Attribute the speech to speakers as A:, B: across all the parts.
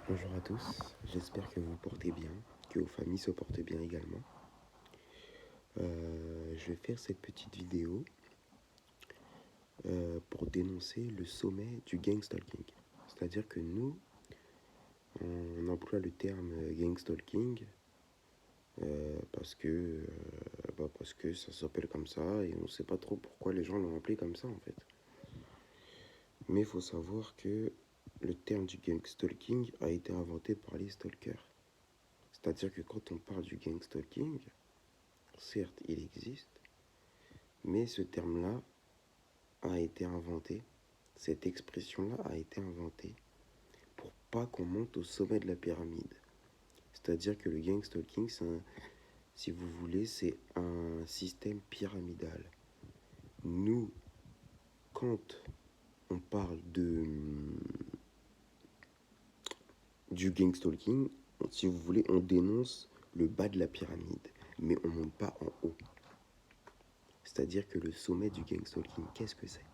A: Bonjour à tous, j'espère que vous vous portez bien, que vos familles se portent bien également. Je vais faire cette petite vidéo pour dénoncer le sommet du gangstalking. C'est-à-dire que nous, on emploie le terme gangstalking parce que ça s'appelle comme ça et on ne sait pas trop pourquoi les gens l'ont appelé comme ça en fait. Mais il faut savoir que le terme du gangstalking a été inventé par les stalkers. C'est-à-dire que quand on parle du gangstalking, certes, il existe, mais ce terme-là a été inventé, cette expression-là a été inventée pour pas qu'on monte au sommet de la pyramide. C'est-à-dire que le gang stalking, si vous voulez, c'est un système pyramidal. Nous, quand on parle du gang stalking, si vous voulez, on dénonce le bas de la pyramide, mais on monte pas en haut. C'est-à-dire que le sommet du gang stalking, qu'est-ce que c'est?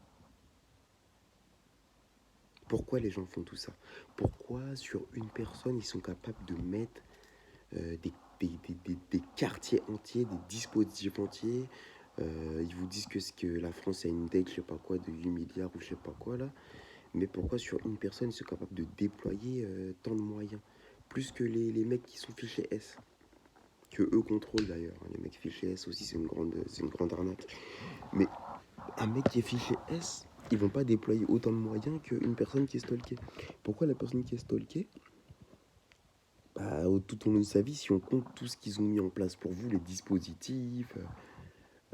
A: Pourquoi les gens font tout ça? Pourquoi sur une personne, ils sont capables de mettre des quartiers entiers, des dispositifs entiers? Ils vous disent que la France a une dette, je sais pas quoi, de 8 milliards ou je sais pas quoi là. Mais pourquoi sur une personne, ils sont capables de déployer tant de moyens? Plus que les mecs qui sont fichés S. Que eux contrôlent d'ailleurs. Les mecs fichés S aussi, c'est une grande arnaque. Mais un mec qui est fiché S, ils vont pas déployer autant de moyens qu'une personne qui est stalkée. Pourquoi la personne qui est stalkée, tout au long de sa vie, si on compte tout ce qu'ils ont mis en place pour vous, les dispositifs,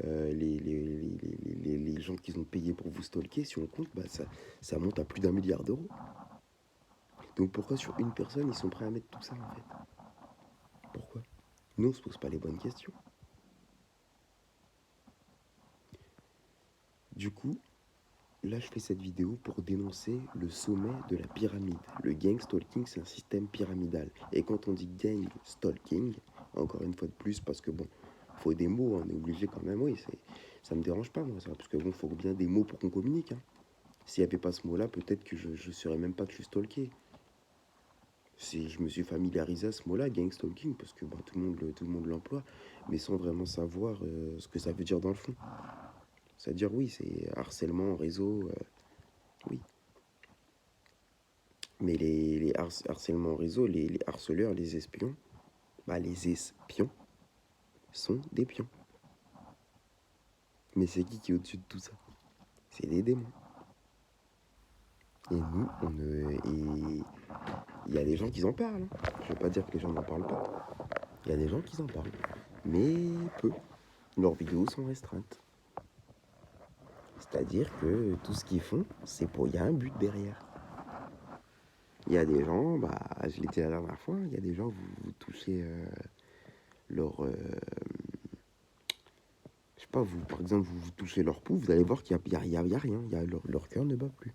A: les gens qu'ils ont payés pour vous stalker, si on compte, ça monte à plus d'1 milliard d'euros. Donc pourquoi sur une personne, ils sont prêts à mettre tout ça en fait? Pourquoi? Nous, on se pose pas les bonnes questions. Du coup, là, je fais cette vidéo pour dénoncer le sommet de la pyramide. Le gang stalking, c'est un système pyramidal. Et quand on dit gang stalking, encore une fois de plus, parce que bon, faut des mots, on est obligé quand même, oui, ça me dérange pas, moi, ça, parce que bon, faut bien des mots pour qu'on communique. Hein. S'il n'y avait pas ce mot-là, peut-être que je ne saurais même pas que je suis stalké. Si je me suis familiarisé à ce mot-là, gang stalking, parce que tout le monde l'emploie, mais sans vraiment savoir ce que ça veut dire dans le fond. C'est-à-dire, oui, c'est harcèlement en réseau, oui. Mais les harcèlements en réseau, les harceleurs, les espions, les espions sont des pions. Mais c'est qui est au-dessus de tout ça? C'est les démons. Et nous, et il y a des gens qui en parlent. Hein. Je ne veux pas dire que les gens n'en parlent pas. Il y a des gens qui en parlent. Mais peu. Leurs vidéos sont restreintes. C'est-à-dire que tout ce qu'ils font, c'est pour... Il y a un but derrière. Il y a des gens, je l'ai dit la dernière fois, il y a des gens, vous touchez leur... je sais pas, vous, par exemple, vous touchez leur pouls, vous allez voir qu'il y a rien, leur cœur ne bat plus.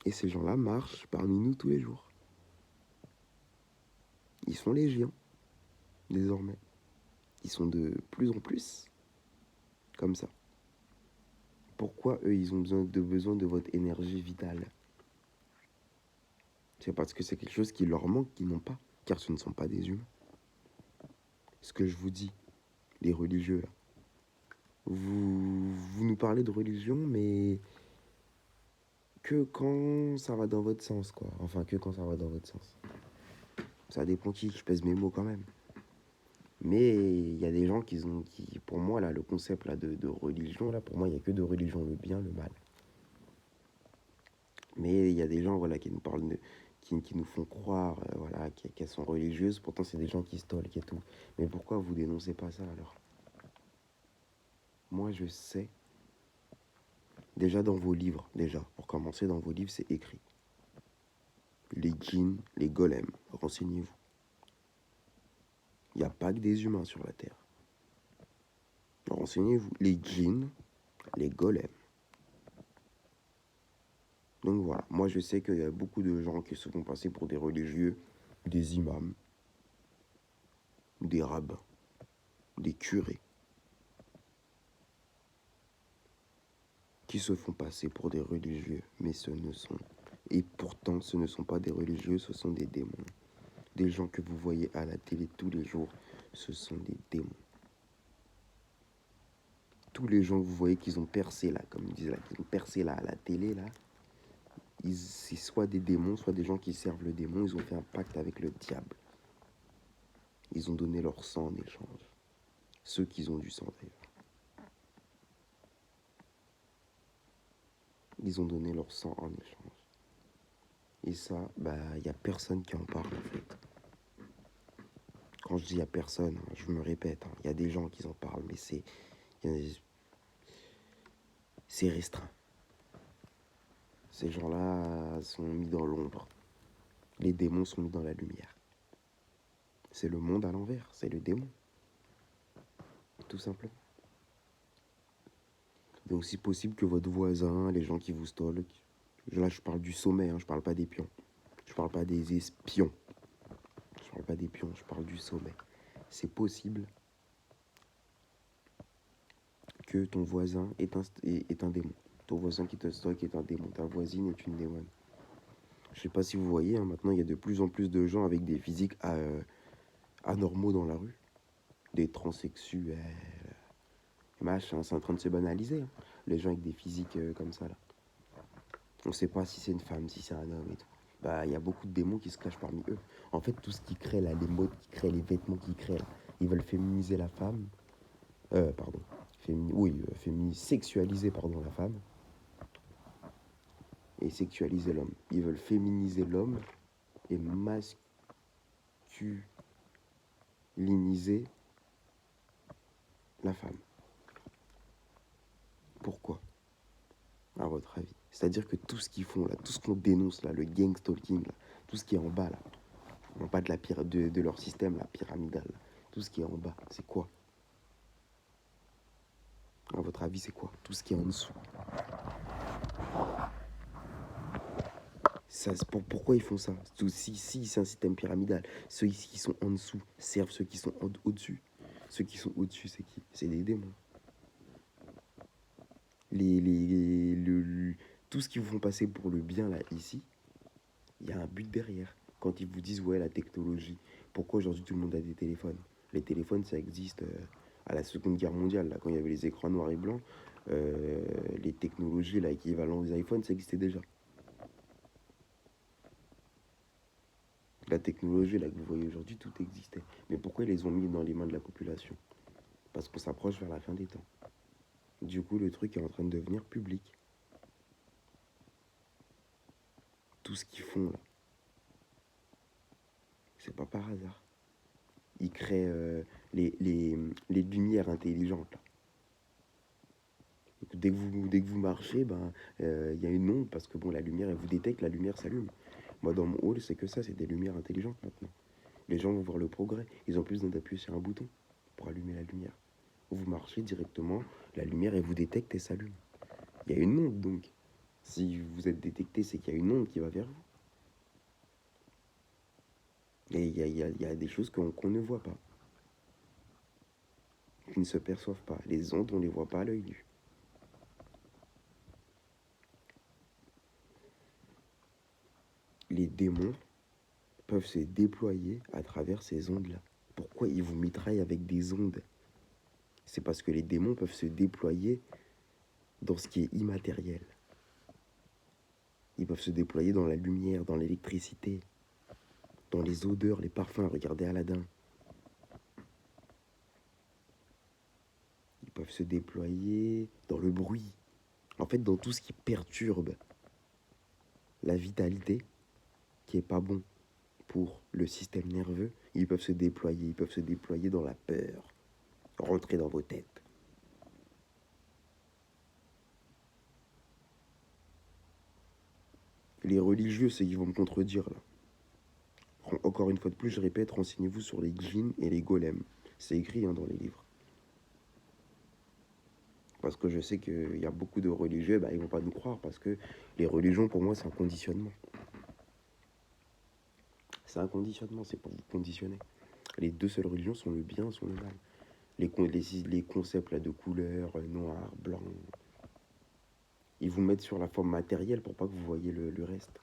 A: Et ces gens-là marchent parmi nous tous les jours. Ils sont légion, désormais. Ils sont de plus en plus comme ça. Pourquoi eux, ils ont besoin de votre énergie vitale? C'est parce que c'est quelque chose qui leur manque, qu'ils n'ont pas, car ce ne sont pas des humains. Ce que je vous dis, les religieux, là. Vous nous parlez de religion, mais que quand ça va dans votre sens, quoi. Enfin, que quand ça va dans votre sens. Ça dépend qui, je pèse mes mots quand même. Mais il y a des gens pour moi, là, le concept là, de religion, là, pour moi, il n'y a que de religion, le bien, le mal. Mais il y a des gens, voilà, qui nous parlent qui nous font croire, voilà, qu'elles sont religieuses, pourtant c'est des gens qui stalkent et tout. Mais pourquoi vous dénoncez pas ça, alors? Moi, je sais, déjà dans vos livres, pour commencer, dans vos livres, c'est écrit. Les djinns, les golems, renseignez-vous. Il n'y a pas que des humains sur la Terre. Renseignez-vous. Les djinns, les golems. Donc voilà, moi je sais qu'il y a beaucoup de gens qui se font passer pour des religieux, des imams, des rabbins, des curés, qui se font passer pour des religieux, mais ce ne sont Et pourtant, ce ne sont pas des religieux, ce sont des démons. Des gens que vous voyez à la télé tous les jours, ce sont des démons. Tous les gens que vous voyez qu'ils ont percé là, comme ils disent là, qu'ils ont percé là à la télé là, c'est soit des démons, soit des gens qui servent le démon. Ils ont fait un pacte avec le diable. Ils ont donné leur sang en échange. Ceux qui ont du sang d'ailleurs. Ils ont donné leur sang en échange. Et ça, bah, il n'y a personne qui en parle en fait. Quand je dis il n'y a personne, hein, je me répète, il y a des gens qui en parlent, mais c'est restreint. Ces gens-là sont mis dans l'ombre. Les démons sont mis dans la lumière. C'est le monde à l'envers, c'est le démon. Tout simplement. C'est aussi possible que votre voisin, les gens qui vous stalkent, là je parle du sommet, je parle pas des pions. Je parle pas des espions. Je parle pas des pions, je parle du sommet. C'est possible que ton voisin est un démon. Ton voisin qui te stalk est un démon. Ta voisine est une démone. Je sais pas si vous voyez, maintenant il y a de plus en plus de gens avec des physiques anormaux dans la rue. Des transsexuels, machin, c'est en train de se banaliser. Les gens avec des physiques comme ça là. On sait pas si c'est une femme, si c'est un homme et tout. Bah, il y a beaucoup de démons qui se cachent parmi eux. En fait, tout ce qui crée là, les modes qui créent, les vêtements qui créent là, ils veulent féminiser la femme. Pardon. Sexualiser, pardon, la femme. Et sexualiser l'homme. Ils veulent féminiser l'homme et masculiniser la femme. Pourquoi, à votre avis? C'est-à-dire que tout ce qu'ils font là, tout ce qu'on dénonce là, le gang stalking là, tout ce qui est en bas là, en bas de leur système là, pyramidal, là, tout ce qui est en bas, c'est quoi? À votre avis, c'est quoi? Tout ce qui est en dessous. Pourquoi ils font ça? Si c'est un système pyramidal, ceux qui sont en dessous servent ceux qui sont au-dessus. Ceux qui sont au-dessus, c'est qui? C'est des démons. Tout ce qui vous font passer pour le bien là, ici, il y a un but derrière. Quand ils vous disent, ouais, la technologie, pourquoi aujourd'hui tout le monde a des téléphones? Les téléphones, ça existe à la Seconde Guerre mondiale, là, quand il y avait les écrans noirs et blancs, les technologies là, équivalentes aux iPhones, ça existait déjà. La technologie là, que vous voyez aujourd'hui, tout existait. Mais pourquoi ils les ont mis dans les mains de la population? Parce qu'on s'approche vers la fin des temps. Du coup, le truc est en train de devenir public. Tout ce qu'ils font là, c'est pas par hasard. Ils créent les lumières intelligentes là. Dès que vous marchez, y a une onde parce que bon, la lumière, elle vous détecte, la lumière s'allume. Moi, dans mon hall, c'est que ça, c'est des lumières intelligentes maintenant. Les gens vont voir le progrès. Ils ont plus besoin d'appuyer sur un bouton pour allumer la lumière. Vous marchez directement, la lumière, elle vous détecte et s'allume. Il y a une onde donc. Si vous êtes détecté, c'est qu'il y a une onde qui va vers vous. Et il y a des choses qu'on ne voit pas, qui ne se perçoivent pas. Les ondes, on ne les voit pas à l'œil nu. Les démons peuvent se déployer à travers ces ondes-là. Pourquoi ils vous mitraillent avec des ondes? C'est parce que les démons peuvent se déployer dans ce qui est immatériel. Ils peuvent se déployer dans la lumière, dans l'électricité, dans les odeurs, les parfums. Regardez Aladdin. Ils peuvent se déployer dans le bruit. En fait, dans tout ce qui perturbe la vitalité, qui est pas bon pour le système nerveux, ils peuvent se déployer. Ils peuvent se déployer dans la peur, rentrer dans vos têtes. Les religieux, c'est qu'ils vont me contredire là. Encore une fois de plus, je répète, renseignez-vous sur les djinns et les golems. C'est écrit dans les livres. Parce que je sais qu'il y a beaucoup de religieux, ils vont pas nous croire. Parce que les religions, pour moi, c'est un conditionnement. C'est un conditionnement, c'est pour vous conditionner. Les deux seules religions sont le bien, sont le mal. Les concepts là, de couleurs, noir, blanc, ils vous mettent sur la forme matérielle pour pas que vous voyez le reste.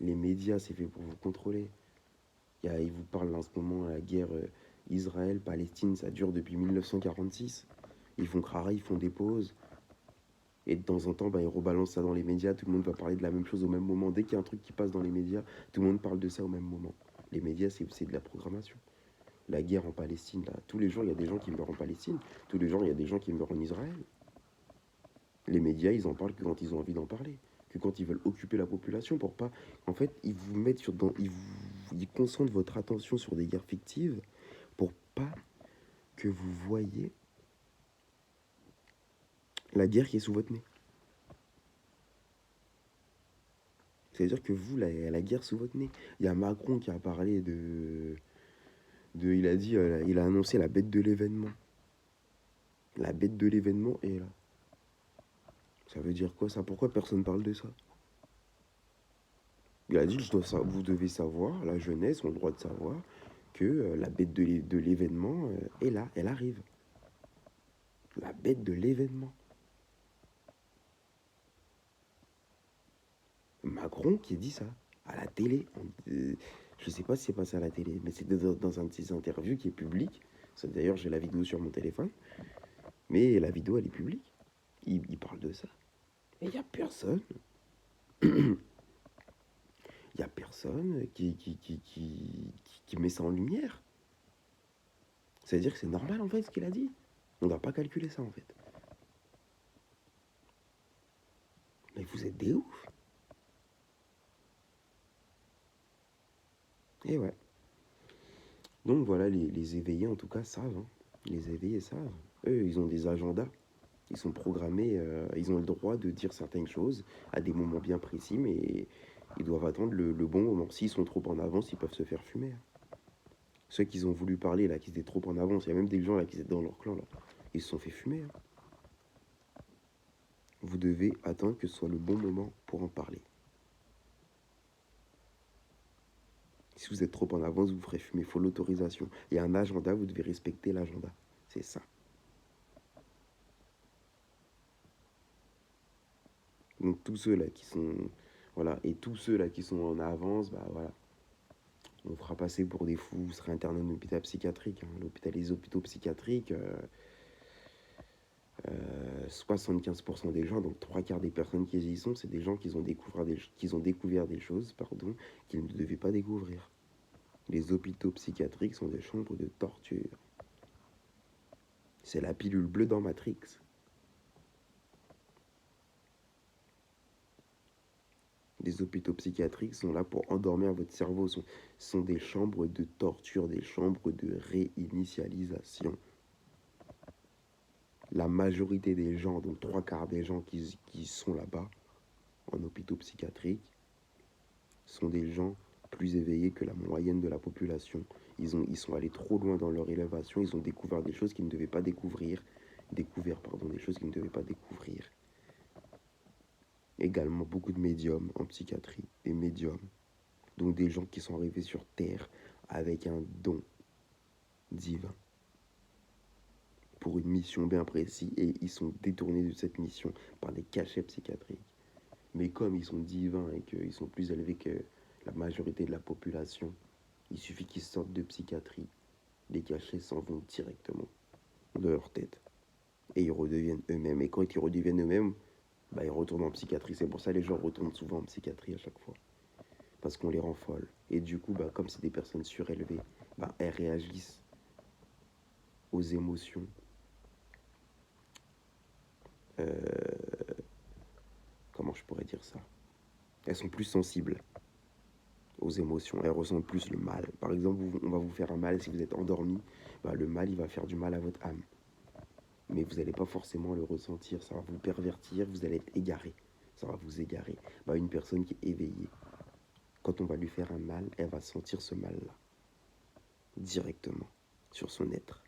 A: Les médias, c'est fait pour vous contrôler. Ils vous parlent en ce moment, la guerre Israël-Palestine, ça dure depuis 1946. Ils font crara, ils font des pauses. Et de temps en temps, ils rebalancent ça dans les médias. Tout le monde va parler de la même chose au même moment. Dès qu'il y a un truc qui passe dans les médias, tout le monde parle de ça au même moment. Les médias, c'est de la programmation. La guerre en Palestine, là, tous les jours, il y a des gens qui meurent en Palestine. Tous les jours, il y a des gens qui meurent en Israël. Les médias, ils en parlent que quand ils ont envie d'en parler. Que quand ils veulent occuper la population pour pas... En fait, ils vous mettent ils concentrent votre attention sur des guerres fictives pour pas que vous voyez la guerre qui est sous votre nez. C'est-à-dire que vous, la guerre sous votre nez. Il y a Macron qui a parlé il a dit, il a annoncé la bête de l'événement. La bête de l'événement est là. Ça veut dire quoi ça? Pourquoi personne parle de ça? Il a dit, vous devez savoir, la jeunesse ont le droit de savoir que la bête de l'événement est là, elle arrive. La bête de l'événement. Macron qui dit ça, à la télé. Je sais pas si c'est passé à la télé, mais c'est dans un de ses interviews qui est public. D'ailleurs, j'ai la vidéo sur mon téléphone. Mais la vidéo, elle est publique. Il parle de ça. Et il n'y a personne. Il n'y a personne qui met ça en lumière. C'est-à-dire que c'est normal, en fait, ce qu'il a dit. On ne doit pas calculer ça, en fait. Mais vous êtes des ouf. Et ouais. Donc voilà, les éveillés, en tout cas, savent. Hein. Les éveillés savent. Eux, ils ont des agendas. Ils sont programmés, ils ont le droit de dire certaines choses à des moments bien précis, mais ils doivent attendre le bon moment. S'ils sont trop en avance, ils peuvent se faire fumer. Hein. Ceux qui ont voulu parler, là, qui étaient trop en avance, il y a même des gens là qui étaient dans leur clan, là, ils se sont fait fumer. Hein. Vous devez attendre que ce soit le bon moment pour en parler. Si vous êtes trop en avance, vous ferez fumer. Il faut l'autorisation. Il y a un agenda, vous devez respecter l'agenda. C'est ça. Donc tous ceux là qui sont... Voilà. Et tous ceux là qui sont en avance, voilà. On fera passer pour des fous, vous serez interné en hôpital psychiatrique. Hein. Les hôpitaux psychiatriques, 75% des gens, donc 3/4 des personnes qui y sont, c'est des gens qui ont découvert des choses qu'ils ne devaient pas découvrir. Les hôpitaux psychiatriques sont des chambres de torture. C'est la pilule bleue dans Matrix. Les hôpitaux psychiatriques sont là pour endormir votre cerveau. Sont des chambres de torture, des chambres de réinitialisation. La majorité des gens, donc 3/4 des gens qui sont là-bas, en hôpitaux psychiatriques, sont des gens plus éveillés que la moyenne de la population. Ils sont allés trop loin dans leur élévation, ils ont découvert des choses qu'ils ne devaient pas découvrir. Des choses qu'ils ne devaient pas découvrir. Également beaucoup de médiums en psychiatrie, des médiums, donc des gens qui sont arrivés sur Terre avec un don divin pour une mission bien précise et ils sont détournés de cette mission par des cachets psychiatriques. Mais comme ils sont divins et qu'ils sont plus élevés que la majorité de la population, il suffit qu'ils sortent de psychiatrie, les cachets s'en vont directement de leur tête et ils redeviennent eux-mêmes. Et quand ils redeviennent eux-mêmes, ils retournent en psychiatrie. C'est pour ça que les gens retournent souvent en psychiatrie à chaque fois. Parce qu'on les rend folles. Et du coup, comme c'est des personnes surélevées, elles réagissent aux émotions. Comment je pourrais dire ça? Elles sont plus sensibles aux émotions. Elles ressentent plus le mal. Par exemple, on va vous faire un mal si vous êtes endormi. Le mal, il va faire du mal à votre âme. Mais vous n'allez pas forcément le ressentir. Ça va vous pervertir. Vous allez être égaré. Ça va vous égarer. Une personne qui est éveillée, quand on va lui faire un mal, elle va sentir ce mal-là directement sur son être.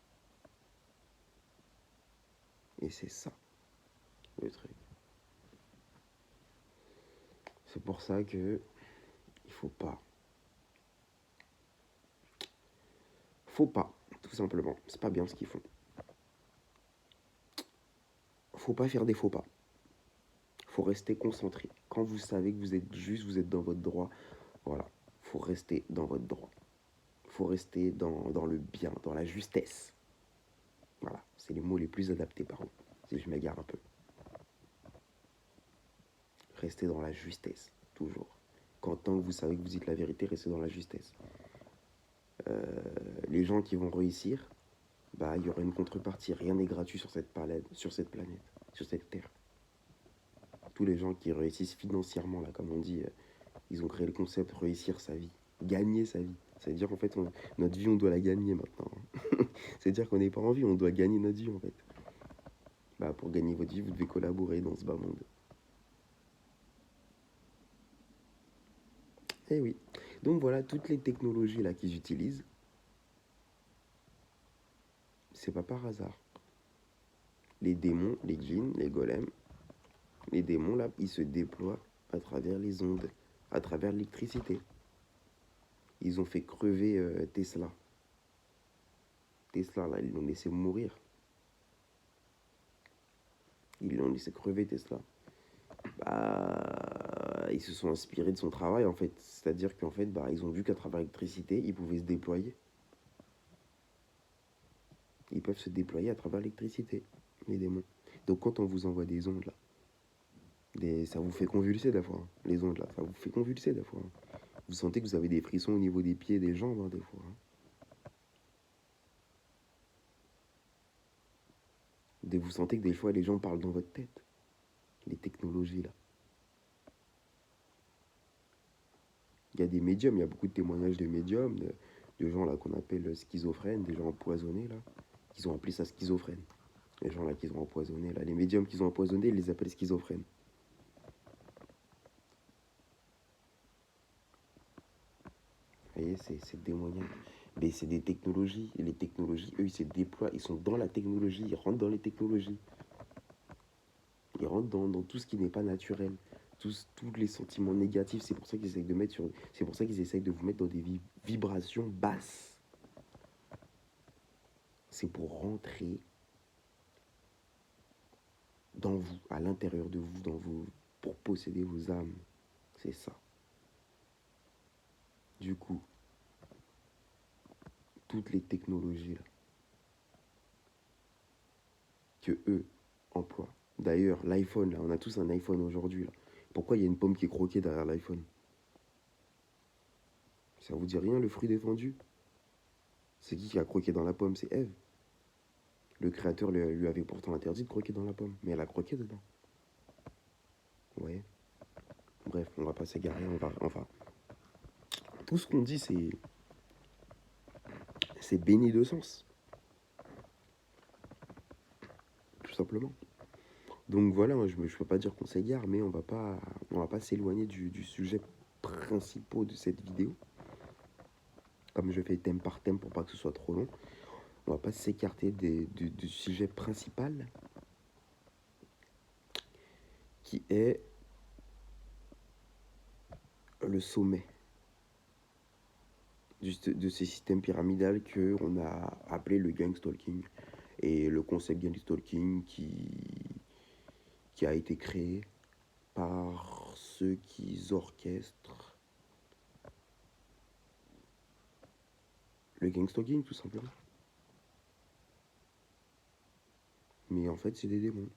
A: Et c'est ça, le truc. C'est pour ça que il faut pas, tout simplement. C'est pas bien ce qu'ils font. Faut pas faire des faux pas. Faut rester concentré. Quand vous savez que vous êtes juste, vous êtes dans votre droit, Voilà, faut rester dans votre droit. Faut rester dans le bien, dans la justesse. Voilà, c'est les mots les plus adaptés par contre, si je m'égare un peu. Restez dans la justesse, toujours. Quand tant que vous savez que vous dites la vérité, restez dans la justesse. Les gens qui vont réussir, bah, il y aura une contrepartie. Rien n'est gratuit sur cette planète, sur cette terre. Tous les gens qui réussissent financièrement, là, comme on dit, ils ont créé le concept réussir sa vie, gagner sa vie. C'est-à-dire qu'en fait, notre vie, on doit la gagner maintenant. C'est-à-dire qu'on n'est pas en vie, on doit gagner notre vie, en fait. Bah, pour gagner votre vie, vous devez collaborer dans ce bas monde. Eh oui. Donc voilà, toutes les technologies là qu'ils utilisent, c'est pas par hasard. Les démons, les djinns, les golems, les démons là, ils se déploient à travers les ondes, à travers l'électricité. Ils ont fait crever Tesla. Tesla là, ils l'ont laissé mourir. Ils l'ont laissé crever Tesla. Bah, ils se sont inspirés de son travail en fait. C'est-à-dire qu'en fait, bah, ils ont vu qu'à travers l'électricité, ils pouvaient se déployer. Ils peuvent se déployer à travers l'électricité, les démons. Donc quand on vous envoie des ondes là, ça vous fait convulser des fois, hein, les ondes là, ça vous fait convulser des fois. Hein. Vous sentez que vous avez des frissons au niveau des pieds et des jambes hein, des fois. Hein. Vous sentez que des fois les gens parlent dans votre tête. Les technologies là. Il y a des médiums, il y a beaucoup de témoignages de médiums, de gens là qu'on appelle schizophrènes, des gens empoisonnés là. Ils ont appelé ça schizophrène. Les gens là qu'ils ont empoisonnés là, les médiums qu'ils ont empoisonnés, ils les appellent schizophrènes. Vous voyez, c'est des moyens. Mais c'est des technologies. Et les technologies, eux, ils se déploient. Ils sont dans la technologie. Ils rentrent dans les technologies. Ils rentrent dans tout ce qui n'est pas naturel. Tous les sentiments négatifs. C'est pour ça qu'ils essayent de mettre sur. C'est pour ça qu'ils essayent de vous mettre dans des vibrations basses. C'est pour rentrer dans vous, à l'intérieur de vous, dans vous, pour posséder vos âmes. C'est ça. Du coup, toutes les technologies là, que eux emploient. D'ailleurs, l'iPhone, là, on a tous un iPhone aujourd'hui. Là. Pourquoi il y a une pomme qui est croquée derrière l'iPhone? Ça vous dit rien, le fruit défendu? C'est qui a croqué dans la pomme? C'est Ève. Le créateur lui avait pourtant interdit de croquer dans la pomme, mais elle a croqué dedans. Ouais. Bref, on va pas s'égarer, enfin. Tout ce qu'on dit, c'est béni de sens. Tout simplement. Donc voilà, moi, je peux pas dire qu'on s'égare, mais on va pas s'éloigner du sujet principal de cette vidéo. Comme je fais thème par thème pour pas que ce soit trop long, on va pas s'écarter du sujet principal qui est le sommet de ces systèmes pyramidales qu'on a appelé le gang stalking. Et le concept gang stalking qui a été créé par ceux qui orchestrent le gang stalking, tout simplement. Mais en fait, c'est des démons.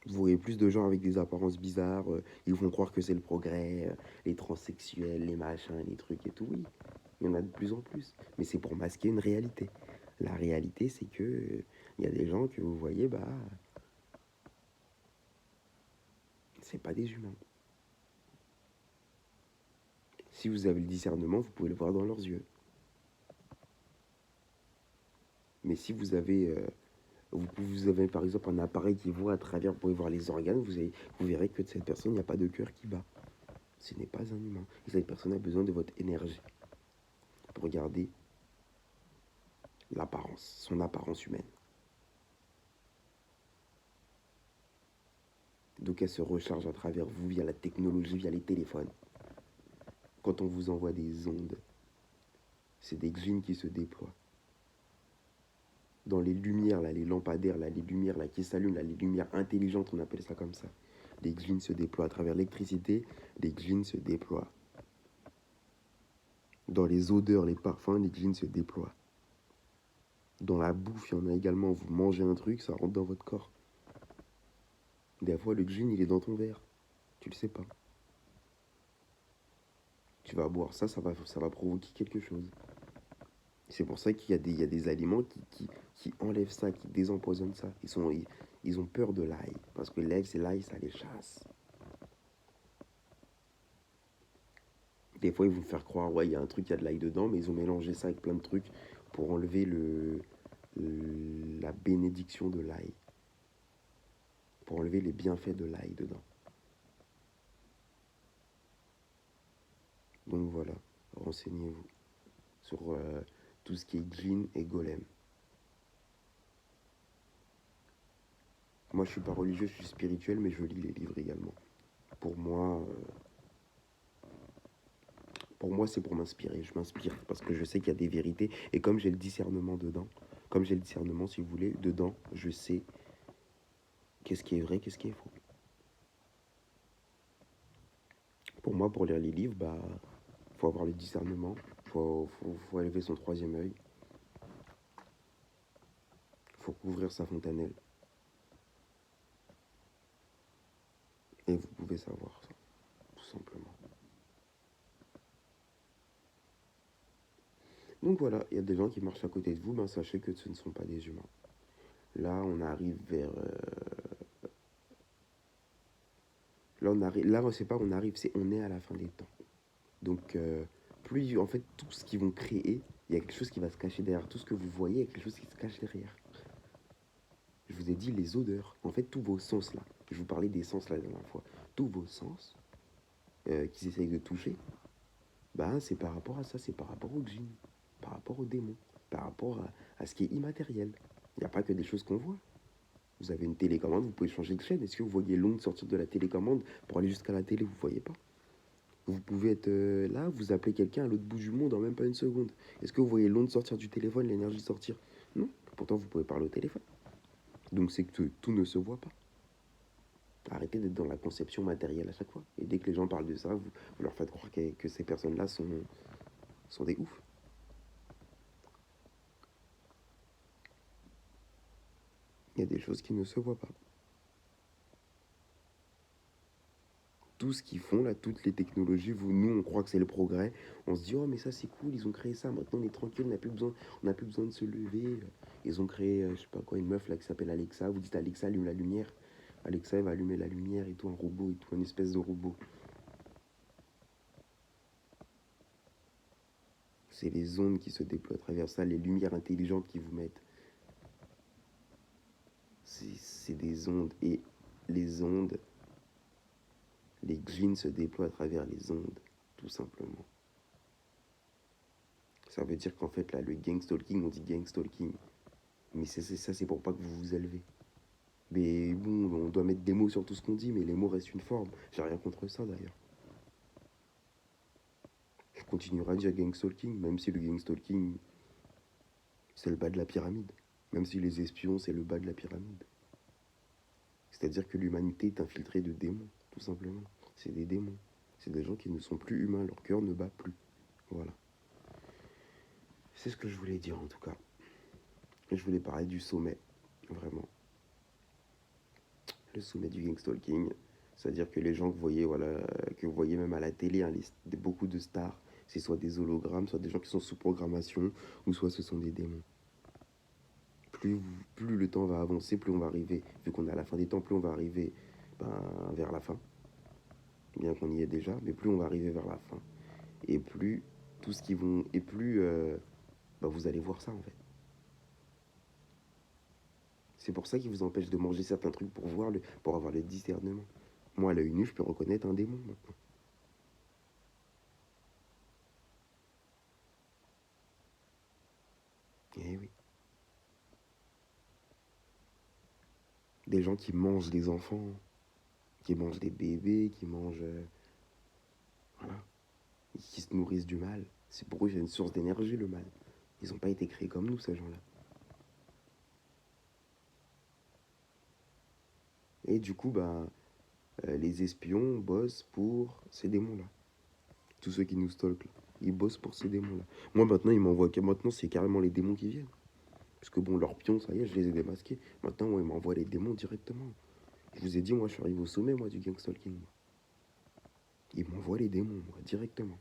A: Vous voyez plus de gens avec des apparences bizarres, ils vont croire que c'est le progrès, les transsexuels, les machins, les trucs et tout, oui. Il y en a de plus en plus. Mais c'est pour masquer une réalité. La réalité, c'est que il y a des gens que vous voyez, bah, c'est pas des humains. Si vous avez le discernement, vous pouvez le voir dans leurs yeux. Mais si vous avez, vous avez par exemple un appareil qui voit à travers, vous pouvez voir les organes, vous verrez que de cette personne, il n'y a pas de cœur qui bat. Ce n'est pas un humain. Et cette personne a besoin de votre énergie pour garder l'apparence, son apparence humaine. Donc elle se recharge à travers vous via la technologie, via les téléphones. Quand on vous envoie des ondes, c'est des djinns qui se déploient. Dans les lumières, là, les lampadaires, là, les lumières là, qui s'allument, là, les lumières intelligentes, on appelle ça comme ça. Les djinns se déploient à travers l'électricité, les djinns se déploient Dans les odeurs, les parfums, les djinns se déploient. Dans la bouffe, il y en a également. Vous mangez un truc, ça rentre dans votre corps. Des fois, le djinn, il est dans ton verre. Tu le sais pas. Tu vas boire ça, ça va provoquer quelque chose. C'est pour ça qu'il y a des aliments qui enlèvent ça, qui désempoisonnent ça. Ils ont peur de l'ail. Parce que l'ail, c'est l'ail, ça les chasse. Des fois, ils vont faire croire, ouais, il y a un truc, il y a de l'ail dedans, mais ils ont mélangé ça avec plein de trucs pour enlever la bénédiction de l'ail. Pour enlever les bienfaits de l'ail dedans. Donc voilà, renseignez-vous sur tout ce qui est djinn et golem. Moi, je suis pas religieux, je suis spirituel, mais je lis les livres également. Pour moi, euh, pour moi, c'est pour m'inspirer. Je m'inspire parce que je sais qu'il y a des vérités. Et comme j'ai le discernement dedans, comme j'ai le discernement, si vous voulez, dedans, je sais qu'est-ce qui est vrai, qu'est-ce qui est faux. Pour moi, pour lire les livres, bah, faut avoir le discernement, faut élever son troisième œil, faut ouvrir sa fontanelle. Et vous pouvez savoir ça, tout simplement. Donc voilà, il y a des gens qui marchent à côté de vous, ben sachez que ce ne sont pas des humains. Là, on arrive vers... là, on arrive... Là, c'est pas on arrive, c'est on est à la fin des temps. Donc, plus... En fait, tout ce qu'ils vont créer, il y a quelque chose qui va se cacher derrière. Tout ce que vous voyez, il y a quelque chose qui se cache derrière. Je vous ai dit les odeurs. En fait, tous vos sens, là. Je vous parlais des sens, la dernière fois. Tous vos sens qu'ils essayent de toucher, bah, c'est par rapport à ça. C'est par rapport au djinn, par rapport au démon, par rapport à ce qui est immatériel. Il n'y a pas que des choses qu'on voit. Vous avez une télécommande, vous pouvez changer de chaîne. Est-ce que vous voyez l'onde sortir de la télécommande pour aller jusqu'à la télé? Vous ne voyez pas. Vous pouvez être là, vous appelez quelqu'un à l'autre bout du monde en même pas une seconde. Est-ce que vous voyez l'onde sortir du téléphone, l'énergie sortir? Non. Pourtant, vous pouvez parler au téléphone. Donc c'est que tout ne se voit pas. Arrêtez d'être dans la conception matérielle à chaque fois. Et dès que les gens parlent de ça, vous leur faites croire que ces personnes-là sont des oufs. Il y a des choses qui ne se voient pas. Tout ce qu'ils font, là, toutes les technologies, nous, on croit que c'est le progrès. On se dit, oh, mais ça, c'est cool, ils ont créé ça. Maintenant, on est tranquille, on n'a plus besoin de se lever. Ils ont créé, je sais pas quoi, une meuf là qui s'appelle Alexa. Vous dites, Alexa, allume la lumière. Alexa, elle va allumer la lumière et tout, un robot et tout, une espèce de robot. C'est les ondes qui se déploient à travers ça, les lumières intelligentes qui vous mettent. C'est des ondes. Et les ondes, les djinns se déploient à travers les ondes, tout simplement. Ça veut dire qu'en fait, là, le gang stalking, on dit gang stalking. Mais ça, c'est pour pas que vous vous élevez. Mais bon, on doit mettre des mots sur tout ce qu'on dit, mais les mots restent une forme. J'ai rien contre ça d'ailleurs. Je continuerai à dire gang stalking, même si le gang stalking, c'est le bas de la pyramide. Même si les espions, c'est le bas de la pyramide. C'est-à-dire que l'humanité est infiltrée de démons, tout simplement. C'est des démons. C'est des gens qui ne sont plus humains, leur cœur ne bat plus. Voilà. C'est ce que je voulais dire en tout cas. Je voulais parler du sommet, vraiment. Le sommet du gang stalking. C'est-à-dire que les gens que vous voyez, voilà, que vous voyez même à la télé, hein, beaucoup de stars, c'est soit des hologrammes, soit des gens qui sont sous programmation, ou soit ce sont des démons. Plus le temps va avancer, plus on va arriver, vu qu'on est à la fin des temps, plus on va arriver vers la fin, bien qu'on y est déjà, mais plus on va arriver vers la fin, et plus tout ce qui vont, et plus vous allez voir ça en fait. C'est pour ça qu'ils vous empêchent de manger certains trucs pour avoir le discernement. Moi, à l'œil nu, je peux reconnaître un démon maintenant. Eh oui. Des gens qui mangent des enfants, qui mangent des bébés, qui mangent... voilà. Qui se nourrissent du mal. C'est pour eux, c'est une source d'énergie, le mal. Ils n'ont pas été créés comme nous, ces gens-là. Et du coup, les espions bossent pour ces démons-là. Tous ceux qui nous stalkent, là. Ils bossent pour ces démons-là. Moi, maintenant, ils m'envoient... Maintenant, c'est carrément les démons qui viennent. Parce que bon, leurs pions, ça y est, je les ai démasqués. Maintenant, moi, ils m'envoient les démons directement. Je vous ai dit, moi, je suis arrivé au sommet, moi, du gang stalking. Moi. Ils m'envoient les démons, moi, directement.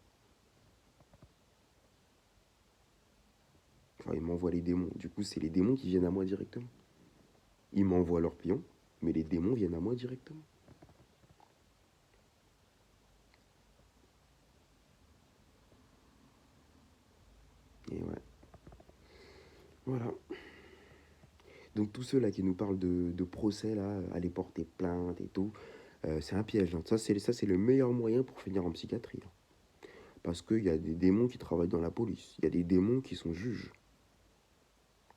A: Enfin, ils m'envoient les démons. Du coup, c'est les démons qui viennent à moi directement. Ils m'envoient leurs pions, mais les démons viennent à moi directement. Et ouais. Voilà. Donc tous ceux là qui nous parlent de procès là, aller porter plainte et tout, c'est un piège. Hein. Ça c'est le meilleur moyen pour finir en psychiatrie. Là. Parce qu'il y a des démons qui travaillent dans la police. Il y a des démons qui sont juges.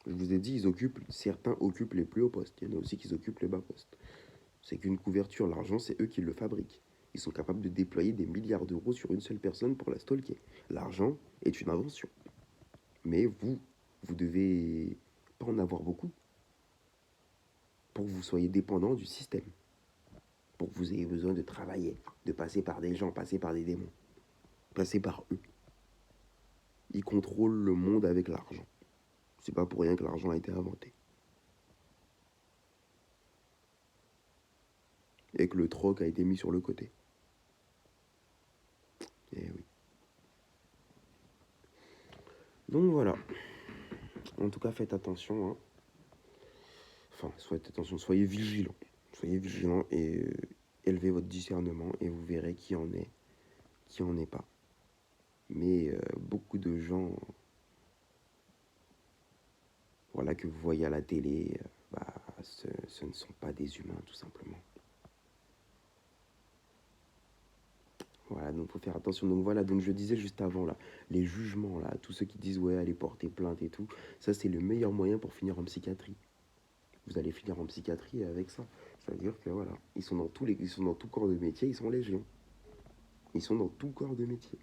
A: Je vous ai dit, certains occupent les plus hauts postes. Il y en a aussi qui occupent les bas postes. C'est qu'une couverture, l'argent, c'est eux qui le fabriquent. Ils sont capables de déployer des milliards d'euros sur une seule personne pour la stalker. L'argent est une invention. Mais vous devez pas en avoir beaucoup pour que vous soyez dépendant du système. Pour que vous ayez besoin de travailler, de passer par des gens, passer par des démons, passer par eux. Ils contrôlent le monde avec l'argent. C'est pas pour rien que l'argent a été inventé. Et que le troc a été mis sur le côté. Eh oui. Donc voilà. En tout cas, faites attention. Hein. Enfin, faites attention, soyez vigilants. Soyez vigilants et élevez votre discernement et vous verrez qui en est, qui en est pas. Mais beaucoup de gens, voilà, que vous voyez à la télé, ce ne sont pas des humains, tout simplement. Voilà, donc il faut faire attention. Donc voilà, donc je disais juste avant, là, les jugements, là, tous ceux qui disent, ouais, allez porter plainte et tout, ça c'est le meilleur moyen pour finir en psychiatrie. Vous allez finir en psychiatrie avec ça. C'est-à-dire que voilà, ils sont dans tout corps de métier, ils sont légion. Ils sont dans tout corps de métier.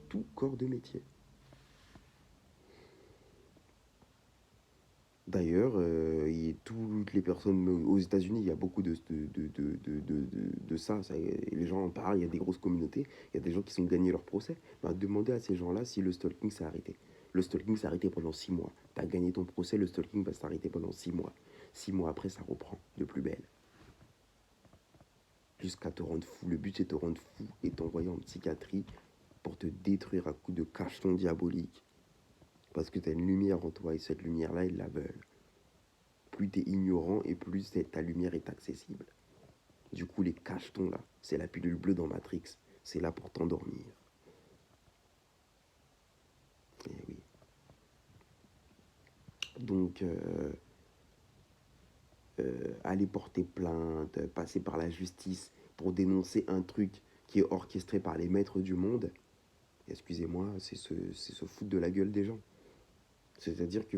A: Tout corps de métier. D'ailleurs, toutes les personnes aux États-Unis, il y a beaucoup de ça. Les gens en parlent, il y a des grosses communautés, il y a des gens qui sont gagnés leur procès. Ben, demandez à ces gens-là si le stalking s'est arrêté. Le stalking s'est arrêté pendant 6 mois. Tu as gagné ton procès, le stalking va s'arrêter pendant 6 mois. 6 mois après, ça reprend de plus belle. Jusqu'à te rendre fou. Le but, c'est de te rendre fou et t'envoyer en psychiatrie pour te détruire à coups de cacheton diabolique. Parce que tu as une lumière en toi et cette lumière-là, ils la veulent. Plus tu es ignorant et plus ta lumière est accessible. Du coup, les cachetons là, c'est la pilule bleue dans Matrix. C'est là pour t'endormir. Et oui. Donc, aller porter plainte, passer par la justice pour dénoncer un truc qui est orchestré par les maîtres du monde, excusez-moi, c'est se foutre de la gueule des gens. C'est-à-dire que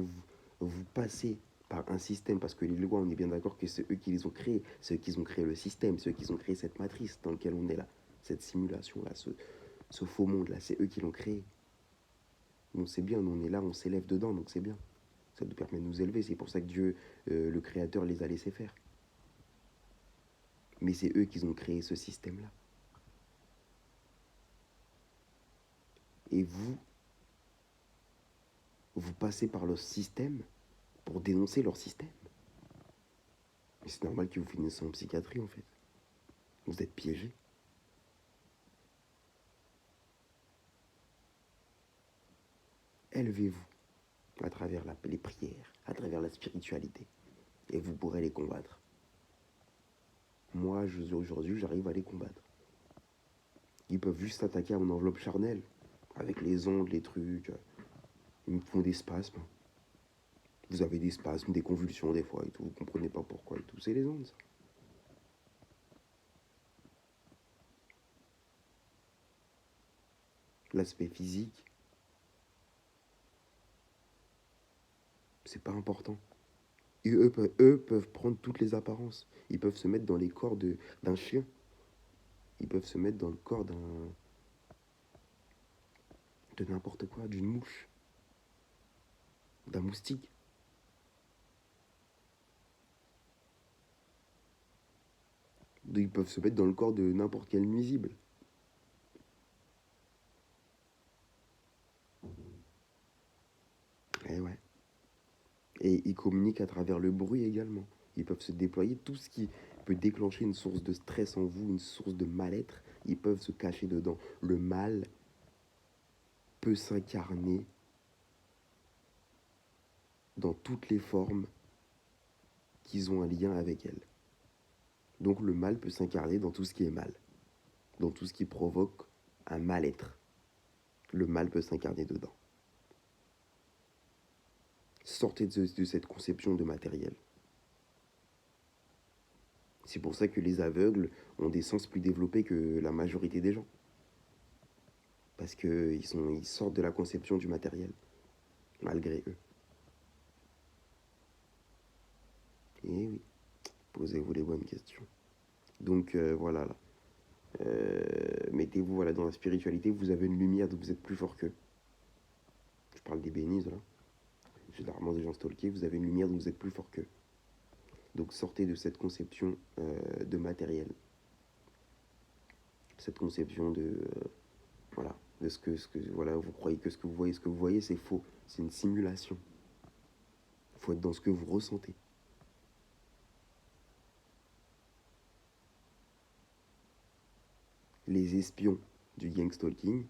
A: vous passez par un système, parce que les lois, on est bien d'accord que c'est eux qui les ont créées, c'est eux qui ont créé le système, c'est eux qui ont créé cette matrice dans laquelle on est là, cette simulation-là, ce faux monde-là, c'est eux qui l'ont créé. Donc c'est bien, nous on est là, on s'élève dedans, donc c'est bien. Ça nous permet de nous élever, c'est pour ça que Dieu, le Créateur, les a laissés faire. Mais c'est eux qui ont créé ce système-là. Et vous passez par leur système pour dénoncer leur système. Mais c'est normal que vous finissiez en psychiatrie en fait. Vous êtes piégés. Élevez-vous à travers les prières, à travers la spiritualité. Et vous pourrez les combattre. Moi, aujourd'hui, j'arrive à les combattre. Ils peuvent juste s'attaquer à mon enveloppe charnelle. Avec les ongles, les trucs. Ils me font des spasmes. Vous avez des spasmes, des convulsions des fois et tout. Vous comprenez pas pourquoi et tout. C'est les ondes, ça. L'aspect physique, c'est pas important. Et eux peuvent prendre toutes les apparences. Ils peuvent se mettre dans les corps d'un chien. Ils peuvent se mettre dans le corps de n'importe quoi, d'une mouche, d'un moustique. Ils peuvent se mettre dans le corps de n'importe quel nuisible. Eh ouais. Et ils communiquent à travers le bruit également. Ils peuvent se déployer. Tout ce qui peut déclencher une source de stress en vous, une source de mal-être, ils peuvent se cacher dedans. Le mal peut s'incarner dans toutes les formes qui ont un lien avec elle. Donc le mal peut s'incarner dans tout ce qui est mal, dans tout ce qui provoque un mal-être. Le mal peut s'incarner dedans. Sortez de cette conception de matériel. C'est pour ça que les aveugles ont des sens plus développés que la majorité des gens. Parce qu'ils sortent de la conception du matériel, malgré eux. Et oui, posez-vous les bonnes questions. Donc voilà, là. Mettez-vous voilà, dans la spiritualité, vous avez une lumière, donc vous êtes plus fort qu'eux. Je parle des bénis, là. Généralement des gens stalkés, vous avez une lumière, donc vous êtes plus fort qu'eux. Donc sortez de cette conception de matériel. Cette conception de... voilà, de voilà, vous croyez que ce que vous voyez, c'est faux. C'est une simulation. Il faut être dans ce que vous ressentez. Les espions du gang stalking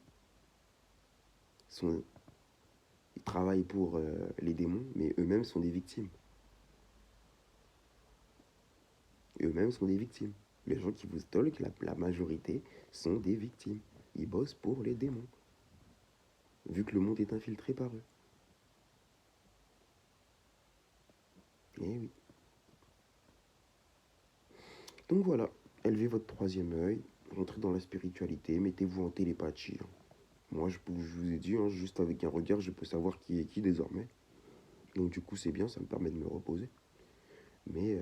A: ils travaillent pour les démons, mais eux-mêmes sont des victimes. Eux-mêmes sont des victimes. Les gens qui vous stalkent, la majorité, sont des victimes. Ils bossent pour les démons, vu que le monde est infiltré par eux. Eh oui. Donc voilà, élevez votre troisième œil, rentrez dans la spiritualité, mettez-vous en télépathie. Moi, je vous ai dit, juste avec un regard, je peux savoir qui est qui désormais. Donc du coup, c'est bien, ça me permet de me reposer. Mais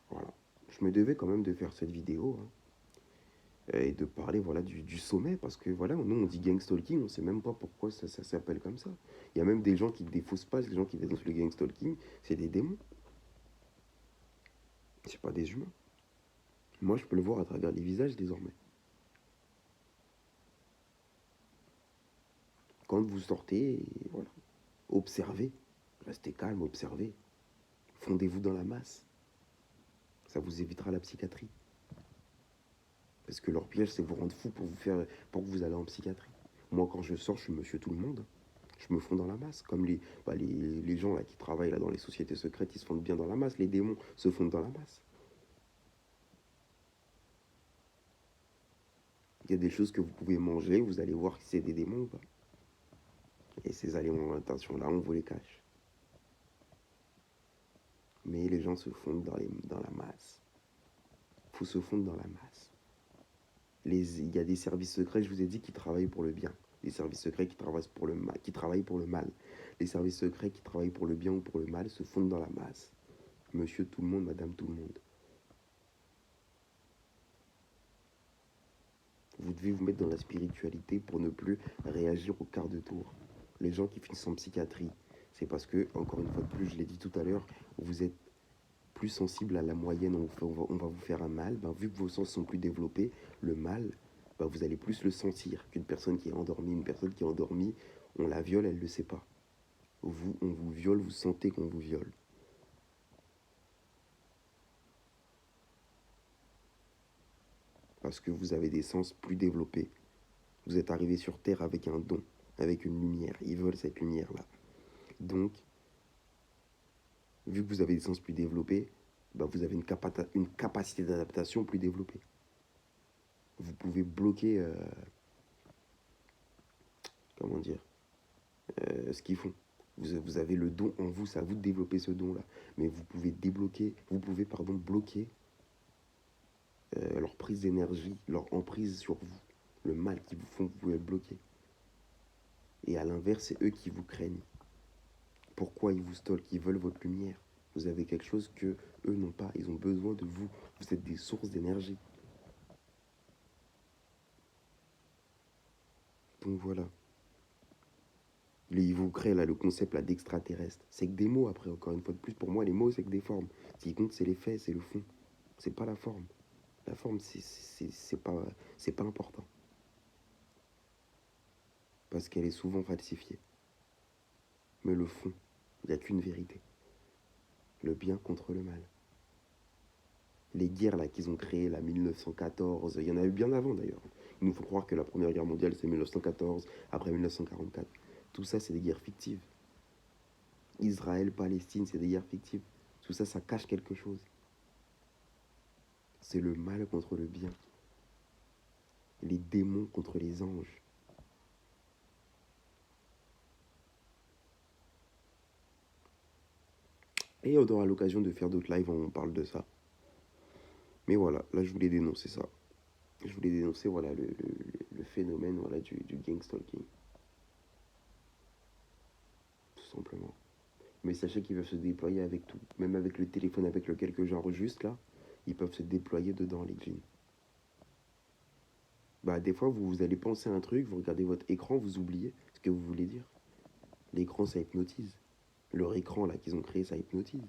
A: voilà, je me devais quand même de faire cette vidéo et de parler voilà du sommet, parce que voilà, nous on dit gang stalking, on sait même pas pourquoi ça s'appelle comme ça. Il y a même des gens qui défaussent pas, les gens qui dénoncent le gang stalking, c'est des démons. C'est pas des humains. Moi, je peux le voir à travers les visages désormais. Quand vous sortez, voilà, observez, restez calme, observez, fondez-vous dans la masse. Ça vous évitera la psychiatrie. Parce que leur piège, c'est vous rendre fou pour que vous allez en psychiatrie. Moi, quand je sors, je suis monsieur tout le monde. Je me fonds dans la masse. Comme les gens là, qui travaillent là, dans les sociétés secrètes, ils se fondent bien dans la masse. Les démons se fondent dans la masse. Il y a des choses que vous pouvez manger, vous allez voir si c'est des démons ou pas. Et ces alimentations-là, on vous les cache. Mais les gens se fondent dans la masse. Il faut se fondre dans la masse. Il y a des services secrets, je vous ai dit, qui travaillent pour le bien. Des services secrets qui travaillent pour le mal. Les services secrets qui travaillent pour le bien ou pour le mal se fondent dans la masse. Monsieur tout le monde, madame tout le monde. Vous devez vous mettre dans la spiritualité pour ne plus réagir au quart de tour. Les gens qui finissent en psychiatrie, c'est parce que, encore une fois de plus, je l'ai dit tout à l'heure, vous êtes plus sensible à la moyenne, on va vous faire un mal, vu que vos sens sont plus développés, le mal, vous allez plus le sentir qu'une personne qui est endormie. Une personne qui est endormie, on la viole, elle ne le sait pas. Vous, on vous viole, vous sentez qu'on vous viole. Parce que vous avez des sens plus développés. Vous êtes arrivé sur Terre avec un don, avec une lumière. Ils veulent cette lumière-là. Donc, vu que vous avez des sens plus développés, vous avez une capacité d'adaptation plus développée. Vous pouvez bloquer, comment dire, ce qu'ils font. Vous avez le don en vous, c'est à vous de développer ce don-là. Mais vous pouvez bloquer leur prise d'énergie, leur emprise sur vous. Le mal qu'ils vous font, vous pouvez le bloquer. Et à l'inverse, c'est eux qui vous craignent. Pourquoi ils vous stalkent? Ils veulent votre lumière. Vous avez quelque chose que eux n'ont pas. Ils ont besoin de vous. Vous êtes des sources d'énergie. Donc voilà. Ils vous créent là le concept là d'extraterrestre. C'est que des mots après, encore une fois de plus. Pour moi, les mots, c'est que des formes. Ce qui compte, c'est les faits, c'est le fond. C'est pas la forme. La forme, c'est pas important. Parce qu'elle est souvent falsifiée. Mais le fond, il n'y a qu'une vérité. Le bien contre le mal. Les guerres là qu'ils ont créées, là, 1914, il y en a eu bien avant d'ailleurs. Il nous faut croire que la Première Guerre mondiale, c'est 1914, après 1944. Tout ça, c'est des guerres fictives. Israël, Palestine, c'est des guerres fictives. Tout ça, ça cache quelque chose. C'est le mal contre le bien. Les démons contre les anges. Et on aura l'occasion de faire d'autres lives où on parle de ça. Mais voilà, là, je voulais dénoncer ça. Je voulais dénoncer voilà, le phénomène voilà, du gang stalking. Tout simplement. Mais sachez qu'ils peuvent se déployer avec tout. Même avec le téléphone avec lequel que j'enregistre là, ils peuvent se déployer dedans, les jeans. Bah, des fois, vous allez penser à un truc, vous regardez votre écran, vous oubliez ce que vous voulez dire. L'écran, ça hypnotise. Leur écran là qu'ils ont créé, ça hypnotise.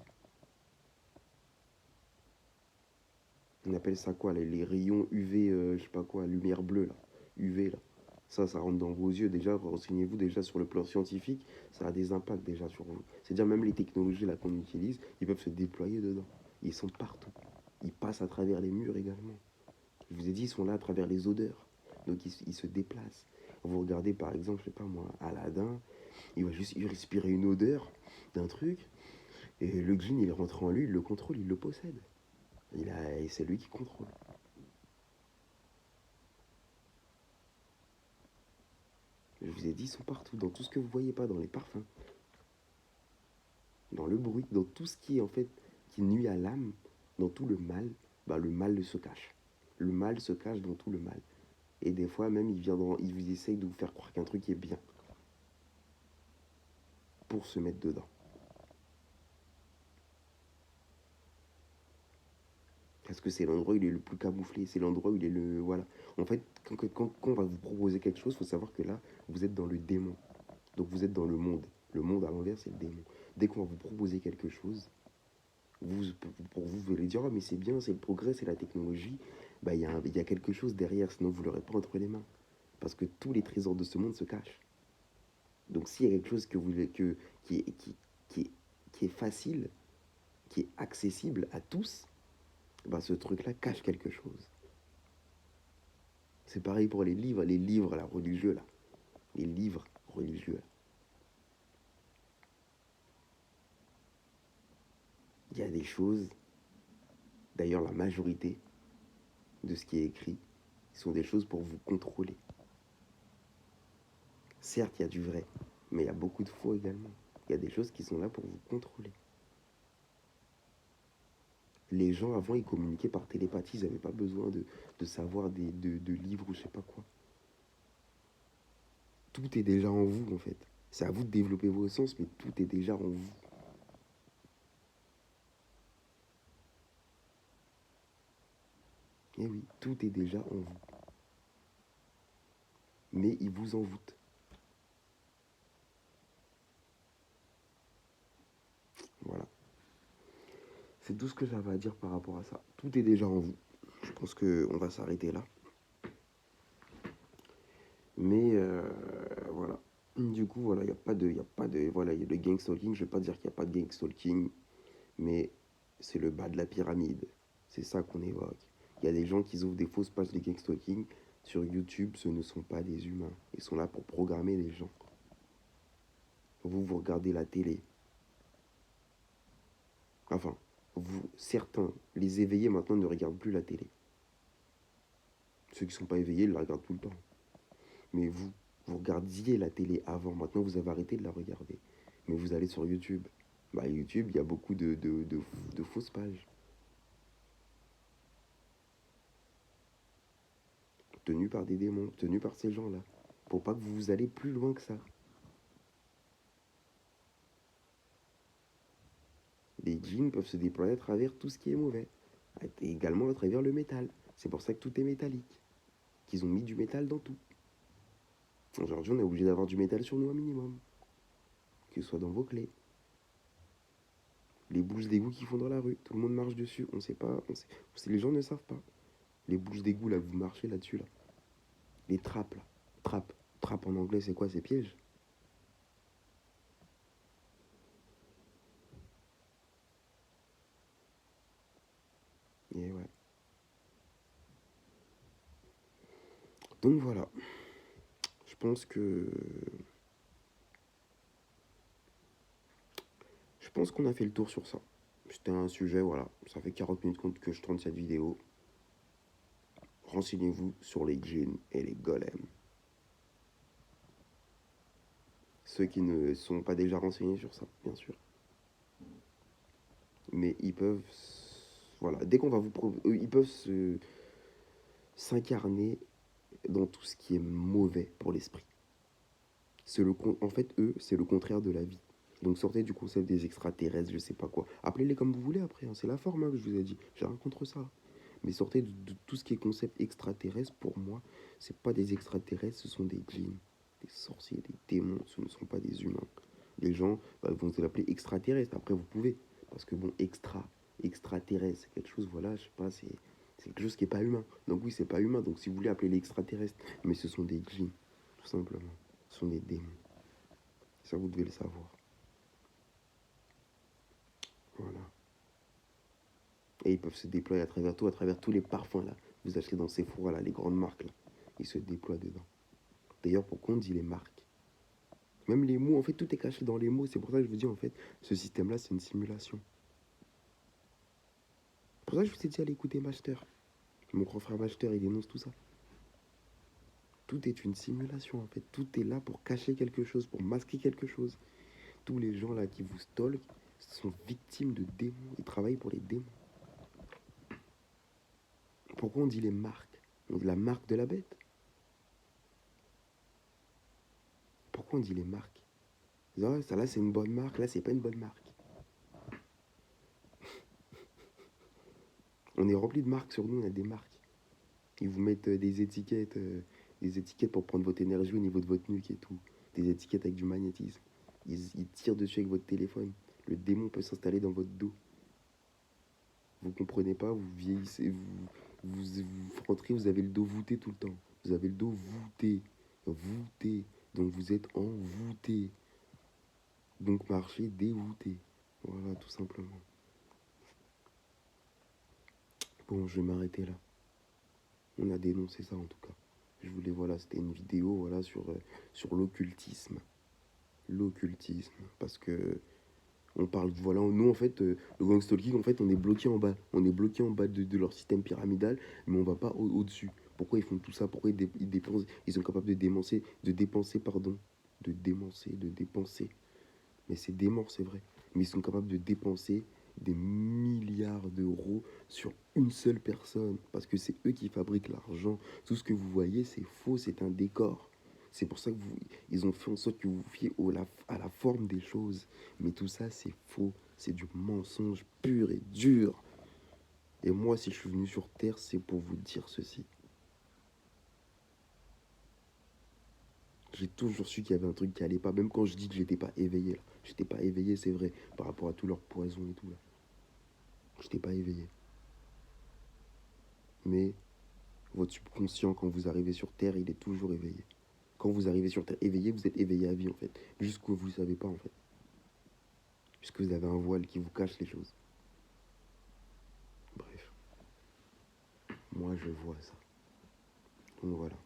A: On appelle ça quoi, les rayons UV, je sais pas quoi, lumière bleue là, UV là. Ça rentre dans vos yeux. Déjà, renseignez-vous déjà sur le plan scientifique, ça a des impacts déjà sur vous. C'est-à-dire même les technologies là qu'on utilise, ils peuvent se déployer dedans. Ils sont partout. Ils passent à travers les murs également. Je vous ai dit, ils sont là à travers les odeurs. Donc ils se déplacent. Vous regardez par exemple, je sais pas moi, Aladdin, il va juste respirer une odeur d'un truc, et le djinn il rentre en lui, il le contrôle, il le possède. Et c'est lui qui contrôle. Je vous ai dit, ils sont partout, dans tout ce que vous voyez pas, dans les parfums, dans le bruit, dans tout ce qui est en fait, qui nuit à l'âme, dans tout le mal, bah le mal se cache. Le mal se cache dans tout le mal. Et des fois même, il vous essaye de vous faire croire qu'un truc est bien, pour se mettre dedans. Parce que c'est l'endroit où il est le plus camouflé, c'est l'endroit où il est le... Voilà. En fait, quand on va vous proposer quelque chose, il faut savoir que là, vous êtes dans le démon. Donc vous êtes dans le monde. Le monde à l'envers, c'est le démon. Dès qu'on va vous proposer quelque chose, pour vous, vous allez dire, oh, mais c'est bien, c'est le progrès, c'est la technologie. Bah, y a quelque chose derrière, sinon vous ne l'aurez pas entre les mains. Parce que tous les trésors de ce monde se cachent. Donc s'il y a quelque chose que vous, que, qui, est, qui est facile, qui est accessible à tous, bah, ce truc-là cache quelque chose. C'est pareil pour les livres là, religieux là. Les livres religieux. Il y a des choses, d'ailleurs la majorité de ce qui est écrit, sont des choses pour vous contrôler. Certes, il y a du vrai, mais il y a beaucoup de faux également. Il y a des choses qui sont là pour vous contrôler. Les gens avant, ils communiquaient par télépathie, ils n'avaient pas besoin de savoir de livres ou je sais pas quoi. Tout est déjà en vous en fait. C'est à vous de développer vos sens, mais tout est déjà en vous. Et oui, tout est déjà en vous. Mais ils vous envoûtent. Voilà. C'est tout ce que j'avais à dire par rapport à ça. Tout est déjà en vous. Je pense qu'on va s'arrêter là. Mais voilà. Du coup, voilà, il n'y a pas de. Voilà, il y a le gang stalking. Je ne vais pas dire qu'il n'y a pas de gang stalking, mais c'est le bas de la pyramide. C'est ça qu'on évoque. Il y a des gens qui ouvrent des fausses pages de gang stalking. Sur YouTube, ce ne sont pas des humains. Ils sont là pour programmer les gens. Vous regardez la télé. Enfin, certains, les éveillés maintenant ne regardent plus la télé. Ceux qui ne sont pas éveillés, ils la regardent tout le temps. Mais vous regardiez la télé avant, maintenant vous avez arrêté de la regarder. Mais vous allez sur YouTube. Bah YouTube, il y a beaucoup de fausses pages. Tenues par des démons, tenues par ces gens-là. Pour pas que vous allez plus loin que ça. Les djinns peuvent se déployer à travers tout ce qui est mauvais. Et également à travers le métal. C'est pour ça que tout est métallique. Qu'ils ont mis du métal dans tout. Aujourd'hui, on est obligé d'avoir du métal sur nous un minimum. Que ce soit dans vos clés. Les bouches d'égout qui font dans la rue. Tout le monde marche dessus. On sait pas. Les gens ne savent pas. Les bouches d'égout, là, que vous marchez là-dessus, là. Les trappes, là. Trappe. Trappe en anglais, c'est quoi? C'est piège. Et ouais. Donc voilà. Je pense que... Je pense qu'on a fait le tour sur ça. C'était un sujet, voilà. Ça fait 40 minutes que je tourne cette vidéo. Renseignez-vous sur les djinns et les golems. Ceux qui ne sont pas déjà renseignés sur ça, bien sûr. Mais ils peuvent... Voilà, dès qu'on va vous... Ils peuvent s'incarner dans tout ce qui est mauvais pour l'esprit. En fait, eux, c'est le contraire de la vie. Donc sortez du concept des extraterrestres, je sais pas quoi. Appelez-les comme vous voulez après, hein. C'est la forme, hein, que je vous ai dit. J'ai rien contre ça. Mais sortez de tout ce qui est concept extraterrestre, pour moi, c'est pas des extraterrestres, ce sont des djinns, des sorciers, des démons, ce ne sont pas des humains. Les gens vont vous l'appeler extraterrestre, après vous pouvez. Parce que bon, extraterrestre, c'est quelque chose, voilà, je sais pas, c'est quelque chose qui est pas humain. Donc oui, c'est pas humain, donc si vous voulez appeler les extraterrestres, mais ce sont des djinns, tout simplement. Ce sont des démons. Ça, vous devez le savoir. Voilà. Et ils peuvent se déployer à travers tous les parfums là. Vous achetez dans Sephora là, les grandes marques là. Ils se déploient dedans. D'ailleurs, pourquoi on dit les marques? Même les mots, en fait, tout est caché dans les mots. C'est pour ça que je vous dis, en fait, ce système-là, c'est une simulation. C'est pour ça que je vous ai dit, allez écouter Master. Mon grand frère Master, il dénonce tout ça. Tout est une simulation, en fait. Tout est là pour cacher quelque chose, pour masquer quelque chose. Tous les gens là qui vous stalkent sont victimes de démons. Ils travaillent pour les démons. Pourquoi on dit les marques? On dit la marque de la bête. Pourquoi on dit les marques? Oh, ça là c'est une bonne marque, là c'est pas une bonne marque. On est rempli de marques sur nous, on a des marques. Ils vous mettent des étiquettes pour prendre votre énergie au niveau de votre nuque et tout. Des étiquettes avec du magnétisme. Ils tirent dessus avec votre téléphone. Le démon peut s'installer dans votre dos. Vous comprenez pas, vous vieillissez, vous rentrez, vous avez le dos voûté tout le temps. Vous avez le dos voûté, voûté. Donc vous êtes envoûté. Donc marchez dévoûté. Voilà, tout simplement. Bon, je vais m'arrêter là. On a dénoncé ça en tout cas. Je voulais, voilà, c'était une vidéo, voilà, sur l'occultisme. L'occultisme. Parce que on parle, voilà, nous en fait, le gang stalking, en fait, on est bloqué en bas. On est bloqué en bas de leur système pyramidal, mais on va pas au-dessus. Pourquoi ils font tout ça? Pourquoi ils dépensent, ils sont capables de dépenser. Mais c'est dément, c'est vrai. Mais ils sont capables de dépenser des milliards d'euros sur une seule personne. Parce que c'est eux qui fabriquent l'argent. Tout ce que vous voyez, c'est faux, c'est un décor. C'est pour ça que ils ont fait en sorte que vous vous fiez à la forme des choses. Mais tout ça, c'est faux. C'est du mensonge pur et dur. Et moi, si je suis venu sur Terre, c'est pour vous dire ceci. J'ai toujours su qu'il y avait un truc qui allait pas. Même quand je dis que j'étais pas éveillé. Là. J'étais pas éveillé, c'est vrai. Par rapport à tout leur poison et tout. Là. J'étais pas éveillé. Mais votre subconscient, quand vous arrivez sur Terre, il est toujours éveillé. Quand vous arrivez sur Terre éveillé, vous êtes éveillé à vie, en fait. Jusqu'où vous ne savez pas, en fait. Puisque vous avez un voile qui vous cache les choses. Bref. Moi, je vois ça. Donc voilà.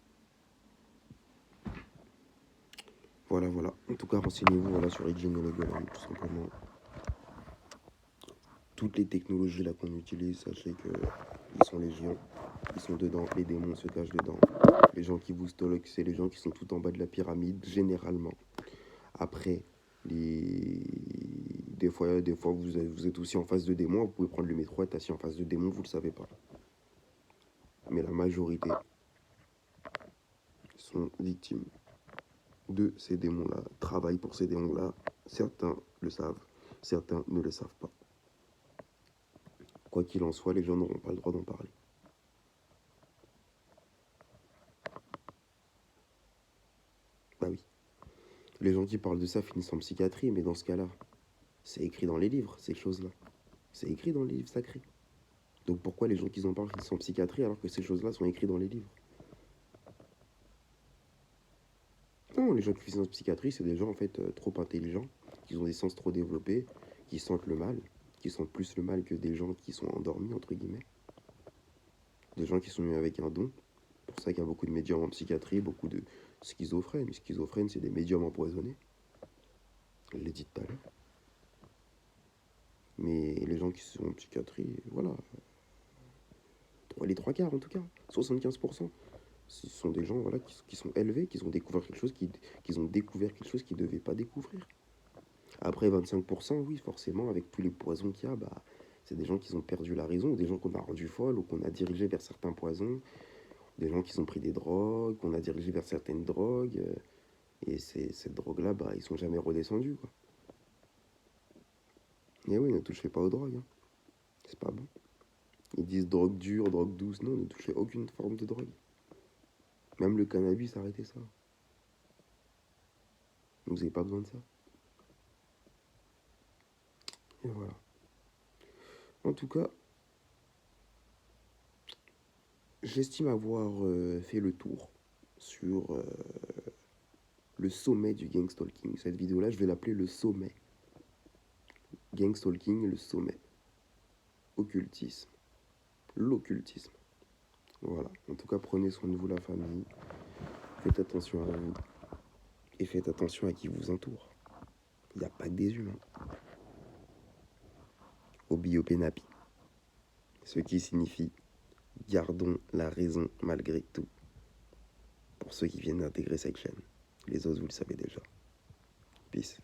A: Voilà. En tout cas, renseignez-vous voilà, sur les djinns et les golems, tout simplement. Toutes les technologies là qu'on utilise, sachez que ils sont légion. Ils sont dedans, les démons se cachent dedans. Les gens qui vous stalkent, c'est les gens qui sont tout en bas de la pyramide, généralement. Après, des fois vous êtes aussi en face de démons. Vous pouvez prendre le métro, être assis en face de démons, vous ne le savez pas. Mais la majorité sont victimes de ces démons-là, travaillent pour ces démons-là. Certains le savent, certains ne le savent pas. Quoi qu'il en soit, les gens n'auront pas le droit d'en parler. Bah oui. Les gens qui parlent de ça finissent en psychiatrie, mais dans ce cas-là, c'est écrit dans les livres, ces choses-là. C'est écrit dans les livres sacrés. Donc pourquoi les gens qui en parlent qui sont en psychiatrie alors que ces choses-là sont écrites dans les livres? Non, les gens qui sont en psychiatrie, c'est des gens en fait trop intelligents, qui ont des sens trop développés, qui sentent le mal, qui sentent plus le mal que des gens qui sont endormis, entre guillemets. Des gens qui sont nés avec un don. C'est pour ça qu'il y a beaucoup de médiums en psychiatrie, beaucoup de schizophrènes. Les schizophrènes, c'est des médiums empoisonnés. Je l'ai dit tout à l'heure. Mais les gens qui sont en psychiatrie, voilà, les trois quarts en tout cas, 75%, ce sont des gens voilà, qui sont élevés, qui ont découvert quelque chose qu'ils ont découvert quelque chose qu'ils ne devaient pas découvrir. Après 25%, oui, forcément, avec tous les poisons qu'il y a, bah, c'est des gens qui ont perdu la raison, ou des gens qu'on a rendus folles, ou qu'on a dirigés vers certains poisons, des gens qui ont pris des drogues, qu'on a dirigés vers certaines drogues, et cette drogue-là, bah, ils sont jamais redescendus, quoi. Et oui, ne touchez pas aux drogues, hein. C'est pas bon. Ils disent drogue dure, drogue douce, non, ne touchez aucune forme de drogue. Même le cannabis, arrêtez ça. Vous n'avez pas besoin de ça. Et voilà. En tout cas, j'estime avoir fait le tour sur le sommet du gangstalking. Cette vidéo-là, je vais l'appeler le sommet. Gangstalking, le sommet. Occultisme. L'occultisme. Voilà. En tout cas, prenez soin de vous, la famille. Faites attention à vous. Et faites attention à qui vous entoure. Il n'y a pas que des humains. Obi-Openapi. Ce qui signifie gardons la raison malgré tout. Pour ceux qui viennent d'intégrer cette chaîne. Les autres, vous le savez déjà. Peace.